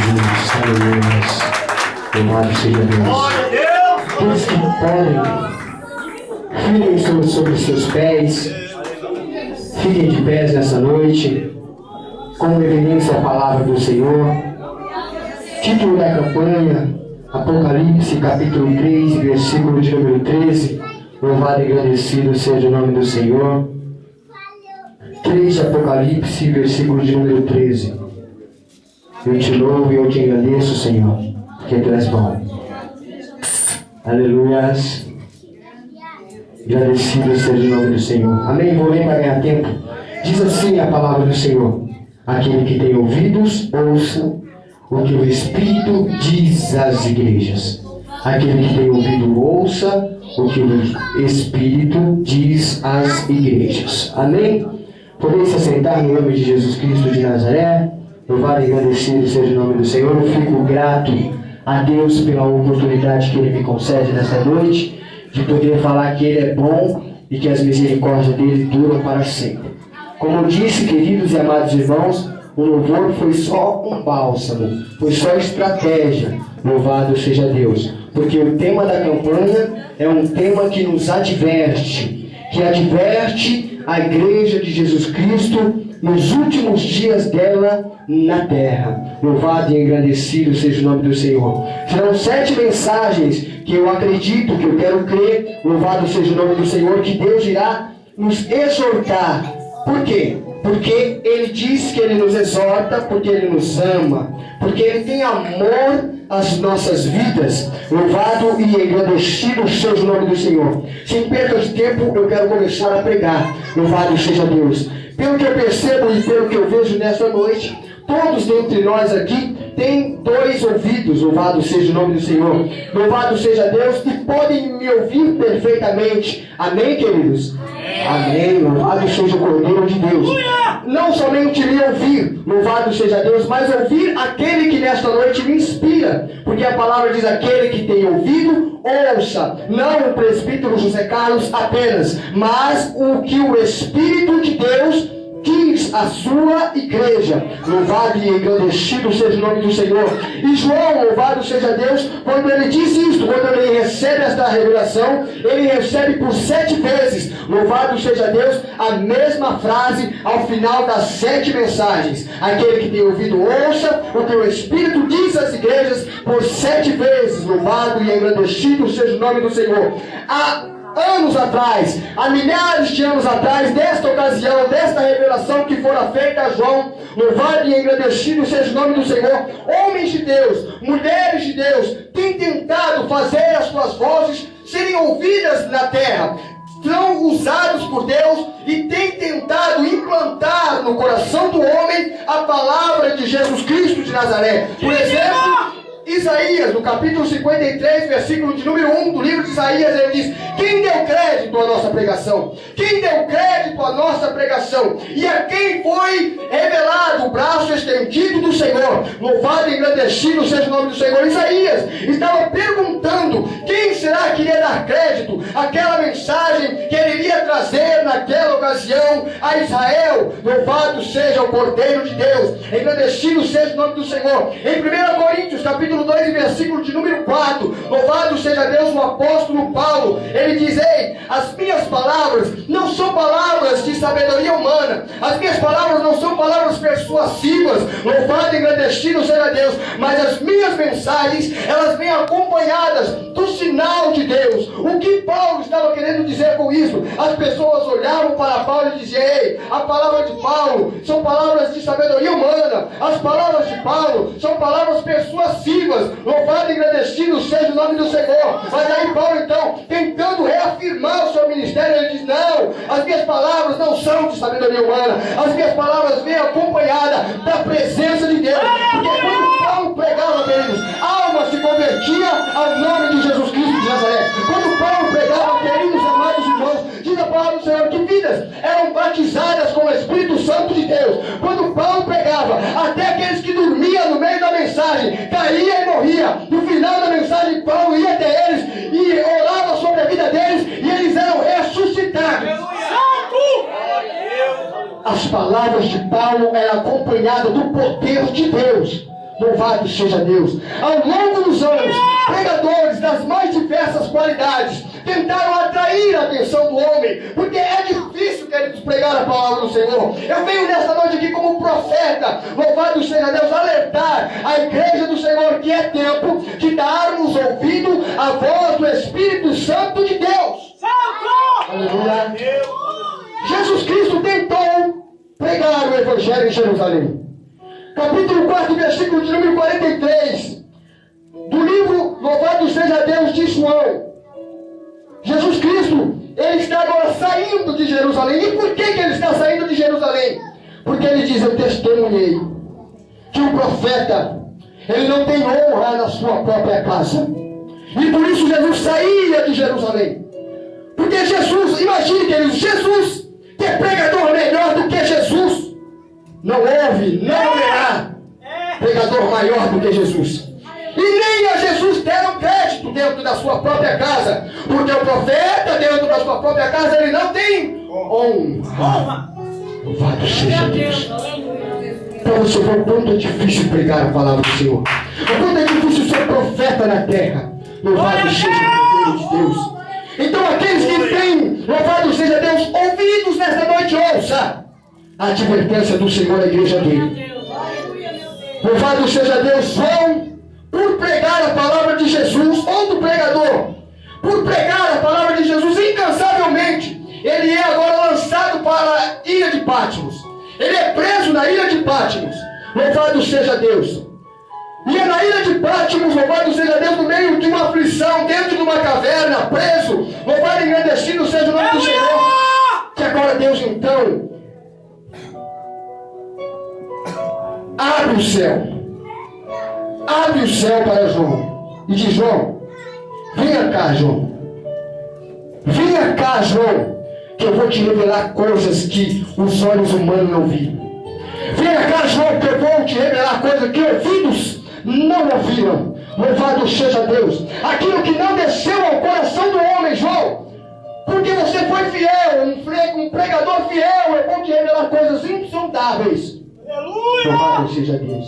Jesus, aleluia. Louvado seja Deus. Aqueles que podem, fiquem sobre os seus pés, fiquem de pés nessa noite, com reverência à palavra do Senhor. Título da campanha, Apocalipse, capítulo 3, versículo de número 13. Louvado e agradecido seja o nome do Senhor. 3 de Apocalipse, versículo de número 13. Eu te louvo e eu te agradeço, Senhor, porque Tu és bom. Aleluias. Agradecido seja o nome do Senhor. Amém? Vou ler para ganhar tempo. Diz assim a palavra do Senhor: aquele que tem ouvidos, ouça o que o Espírito diz às igrejas. Aquele que tem ouvido, ouça o que o Espírito diz às igrejas. Amém? Podeis se assentar no nome de Jesus Cristo de Nazaré. Louvado e agradecido seja o nome do Senhor. Eu fico grato a Deus pela oportunidade que Ele me concede nesta noite, de poder falar que Ele é bom e que as misericórdias dEle duram para sempre. Como eu disse, queridos e amados irmãos, o louvor foi só um bálsamo, foi só estratégia. Louvado seja Deus, porque o tema da campanha é um tema que nos adverte, que adverte a Igreja de Jesus Cristo nos últimos dias dela na terra. Louvado e agradecido seja o nome do Senhor. Serão 7 mensagens que eu acredito, que eu quero crer, louvado seja o nome do Senhor, que Deus irá nos exortar. Por quê? Porque Ele diz que Ele nos exorta, porque Ele nos ama, porque Ele tem amor às nossas vidas. Louvado e agradecido seja o nome do Senhor. Sem perda de tempo, eu quero começar a pregar. Louvado seja Deus. Pelo que eu percebo e pelo que eu vejo nesta noite, todos dentre nós aqui têm 2 ouvidos. Louvado seja o nome do Senhor. Louvado seja Deus, e podem me ouvir perfeitamente. Amém, queridos? Amém. Louvado seja o Cordeiro de Deus. Não somente me ouvir, louvado seja Deus, mas ouvir aquele que nesta noite me inspira. Porque a palavra diz: aquele que tem ouvido, ouça. Não o presbítero José Carlos apenas, mas o que o Espírito de Deus diz a sua igreja. Louvado e agradecido seja o nome do Senhor. E João, louvado seja Deus, quando ele diz isto, quando ele recebe esta revelação, ele recebe por 7 vezes, louvado seja Deus, a mesma frase ao final das 7 mensagens. Aquele que tem ouvido, ouça o que o Espírito diz às igrejas, por 7 vezes. Louvado e agradecido seja o nome do Senhor. Anos atrás, há milhares de anos atrás, desta ocasião, desta revelação que fora feita a João, louvado e agradecido seja o nome do Senhor, homens de Deus, mulheres de Deus, têm tentado fazer as suas vozes serem ouvidas na terra, são usados por Deus e têm tentado implantar no coração do homem a palavra de Jesus Cristo de Nazaré. Por exemplo, Isaías, no capítulo 53, versículo de número 1 do livro de Isaías, ele diz: quem deu crédito à nossa pregação? Quem deu crédito à nossa pregação? E a quem foi revelado o braço estendido do Senhor? Louvado e agradecido seja o nome do Senhor. Isaías estava perguntando quem será que iria dar crédito àquela mensagem que ele iria trazer naquela ocasião a Israel. Louvado seja o Cordeiro de Deus, agradecido seja o nome do Senhor. Em 1 Coríntios, capítulo 2, versículo de número 4, louvado seja Deus, o apóstolo Paulo, ele diz: ei, as minhas palavras não são palavras de sabedoria humana, as minhas palavras não são palavras persuasivas, louvado e agradecido seja Deus, mas as minhas mensagens, elas vêm acompanhadas do sinal de Deus. O que Paulo estava querendo dizer com isso? As pessoas olhavam para Paulo e diziam: ei, a palavra de Paulo são palavras de sabedoria humana, as palavras de Paulo são palavras persuasivas. Louvado e agradecido seja o nome do Senhor. Mas aí Paulo, então, tentando reafirmar o seu ministério, ele diz: não, as minhas palavras não são de sabedoria humana, as minhas palavras vêm acompanhadas da presença de Deus. Porque quando Paulo pregava, queridos, a alma se convertia ao nome de Jesus Cristo de Nazaré. Quando Paulo pregava, queridos amados irmãos, diz a palavra do Senhor que vidas eram batizadas com o Espírito Santo de Deus. Quando Paulo pregava, até aqueles que dormiam no meio da mensagem caía e morria. No final da mensagem, Paulo ia até eles e orava sobre a vida deles, e eles eram ressuscitados. As palavras de Paulo eram acompanhadas do poder de Deus. Louvado seja Deus. Ao longo dos anos, pregadores das mais diversas qualidades tentaram atrair a atenção do homem, porque é difícil, queridos, pregar a palavra do Senhor. Eu venho nesta noite aqui como profeta, louvado seja Deus, alertar a igreja do Senhor que é tempo de darmos ouvido à voz do Espírito Santo de Deus. Santo! Aleluia! Jesus Cristo tentou pregar o Evangelho em Jerusalém. Capítulo 4, versículo de número 43, do livro Louvado seja Deus de João. Jesus Cristo, ele está agora saindo de Jerusalém. E por que ele está saindo de Jerusalém? Porque ele diz: eu testemunhei que o profeta, ele não tem honra na sua própria casa. E por isso Jesus saía de Jerusalém. Porque Jesus, imagine, queridos, Jesus, que é pregador melhor do que Jesus, não houve, não haverá pregador maior do que Jesus. E nem a Jesus deram crédito dentro da sua própria casa. Porque o profeta dentro da sua própria casa, ele não tem honra. Louvado seja Deus. Para você ver o quanto é difícil pregar a palavra do Senhor. O quanto é difícil ser profeta na terra. Louvado seja o nome de Deus. Então aqueles que têm, louvado seja Deus, ouvidos nesta noite, ouça a advertência do Senhor à igreja dele. Louvado seja Deus. João, por pregar a palavra de Jesus, ou do pregador, por pregar a palavra de Jesus incansavelmente, ele é agora lançado para a ilha de Patmos. Ele é preso na ilha de Patmos. Louvado seja Deus. E é na ilha de Patmos, louvado seja Deus, no meio de uma aflição, dentro de uma caverna, preso, louvado e engrandecido seja o nome do Senhor, que agora Deus então abre o céu. Abre o céu para João e diz: João, venha cá, João. Venha cá, João, que eu vou te revelar coisas que os olhos humanos não viram. Venha cá, João, que eu vou te revelar coisas que ouvidos não ouviram. Louvado seja Deus. Aquilo que não desceu ao coração do homem, João, porque você foi fiel, um pregador fiel, eu vou te revelar coisas insondáveis. Louvado seja Deus.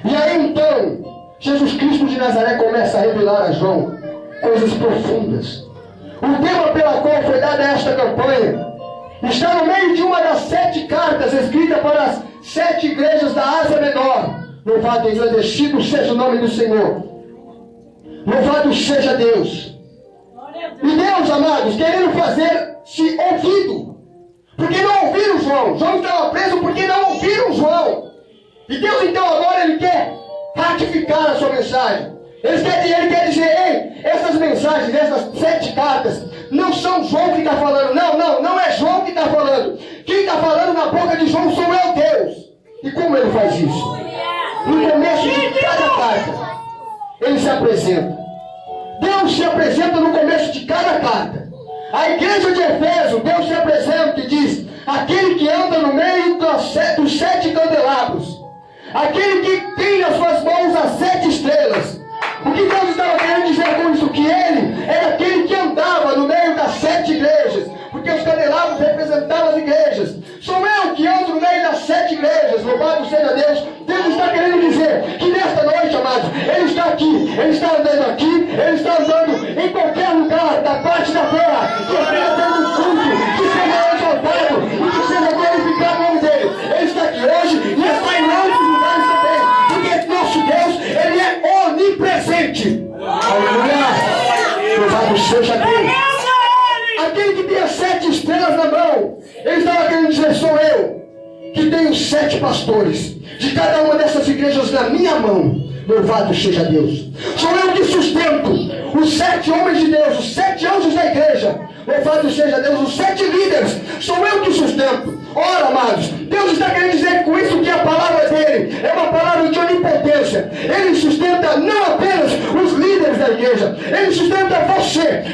E aí então, Jesus Cristo de Nazaré começa a revelar a João coisas profundas. O tema pela qual foi dada esta campanha está no meio de uma das 7 cartas escritas para as 7 igrejas da Ásia Menor. Louvado e engrandecido seja o nome do Senhor. Louvado seja Deus. E Deus, amados, querendo fazer-se ouvido. Porque não ouviram João. João estava preso porque não ouviram João. E Deus então agora ele quer ratificar a sua mensagem. Ele quer dizer: ei, essas mensagens, essas 7 cartas, não são João que está falando. Não é João que está falando. Quem está falando na boca de João sou eu, Deus. E como ele faz isso? No começo de cada carta, ele se apresenta. Deus se apresenta no começo de cada carta. A igreja de Efésio, Deus se apresenta e diz: aquele que anda no meio dos 7 candelabros, aquele que tem nas suas mãos as 7 estrelas. O que Deus estava querendo dizer com isso? Que ele era aquele que andava no meio das 7 igrejas, porque os candelabros representavam as igrejas. Sou eu que ando no meio das 7 igrejas. Louvado seja Deus. Deus está querendo dizer que nesta noite, amados, ele está aqui, ele está andando aqui, ele está andando em qualquer lugar da parte da terra que esteja dando culto, que seja exaltado e que seja glorificado o nome dele. Ele está aqui hoje e está em outros lugares também, porque nosso Deus, ele é onipresente. Aleluia! Louvado seja Deus. Aquele que tem as 7 estrelas na mão, ele estava querendo dizer: sou eu que tenho 7 pastores de cada uma dessas igrejas na minha mão. Louvado seja Deus. Sou eu que sustento os 7 homens de Deus, os 7 anjos da igreja. Louvado seja Deus, os 7 líderes. Sou eu que sustento. Ora, amados, Deus está querendo dizer com isso que a palavra dele é uma palavra de onipotência. Ele sustenta não apenas os líderes da igreja, ele sustenta você